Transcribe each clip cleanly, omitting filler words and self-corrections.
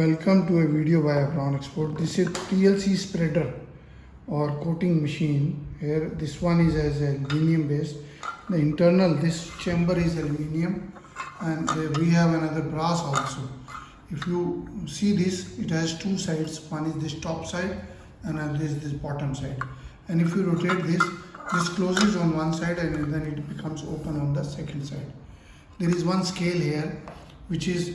Welcome to a video by Brown Export. This is TLC spreader or coating machine. Here this one is as aluminium based. The internal, this chamber is aluminium, and we have another brass also. If you see this, it has two sides. One is this top side and another is this bottom side. And if you rotate this closes on one side and then it becomes open on the second side. There is one scale here which is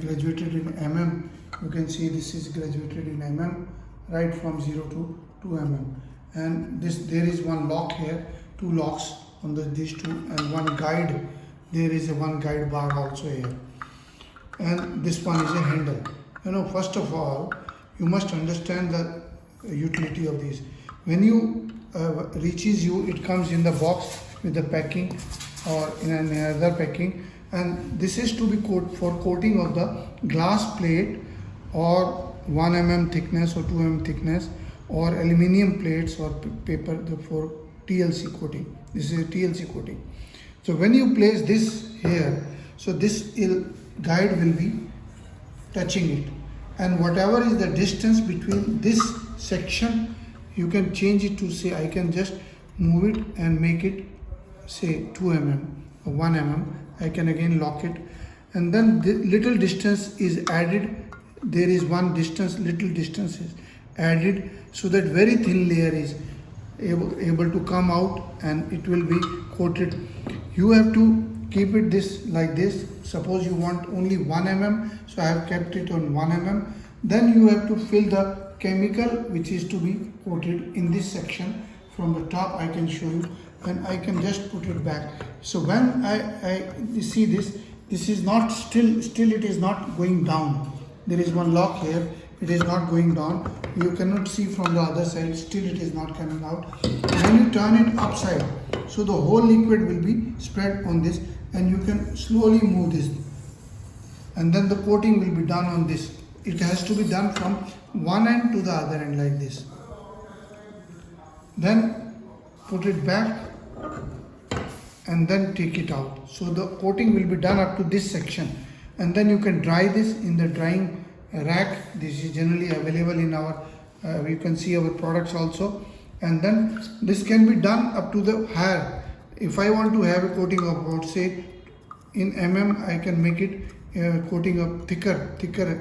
graduated in mm. You can see this is graduated in mm, right from 0 to 2 mm. And there is one lock here, two locks on these two, and one guide. There is one guide bar also here. And this one is a handle. First of all, you must understand the utility of these. When you reaches you, it comes in the box with the packing or in another packing. And this is to be for coating of the glass plate or 1 mm thickness or 2 mm thickness, or aluminium plates or paper for TLC coating. This is a TLC coating. So when you place this here, so this guide will be touching it, and whatever is the distance between this section, you can change it to, say, I can just move it and make it say 2 mm or 1 mm. I can again lock it, and then the little distance is added. There is one distance, little distance is added, so that very thin layer is able to come out and it will be coated. You have to keep it like this. Suppose you want only 1 mm, so I have kept it on 1 mm. Then you have to fill the chemical which is to be coated in this section. From the top I can show you, and I can just put it back. So when I see this is not still it is not going down. There is one lock here, it is not going down. You cannot see from the other side, still it is not coming out. When you turn it upside, so the whole liquid will be spread on this, and you can slowly move this, and then the coating will be done on this. It has to be done from one end to the other end like this. Then put it back and then take it out. So the coating will be done up to this section, and then you can dry this in the drying rack. This is generally available in our you can see our products also. And then this can be done up to the hair. If I want to have a coating of about, say, in mm, I can make it coating of thicker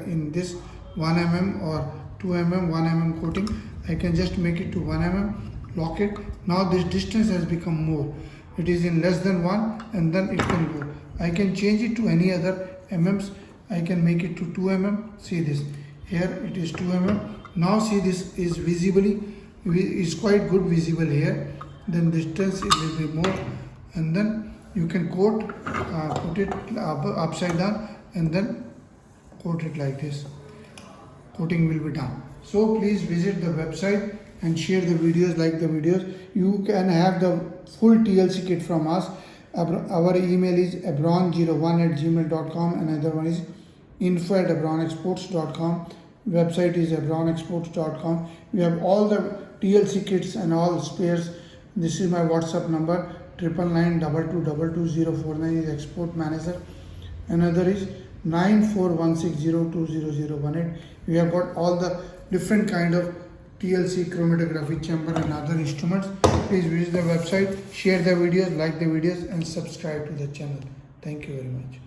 in this 1 mm or 2 mm, 1 mm coating. I can just make it to 1 mm, lock it. Now this distance has become more. It is in less than 1, and then it can go. I can change it to any other mm's. I can make it to 2 mm. See this, here it is 2 mm. Now see, this is is quite good visible here. Then distance it will be more, and then you can coat, put it upside down and then coat it like this. Coating will be done. So please visit the website and share the videos, like the videos. You can have the full TLC kit from us. Our email is abron01@gmail.com, and another one is info@abronexports.com. Website is abronexports.com. We have all the TLC kits and all spares. This is my WhatsApp number, 99922222049 is export manager. Another is 9416020018. We have got all the different kind of TLC, chromatography, chamber and other instruments. Please visit the website, share the videos, like the videos and subscribe to the channel. Thank you very much.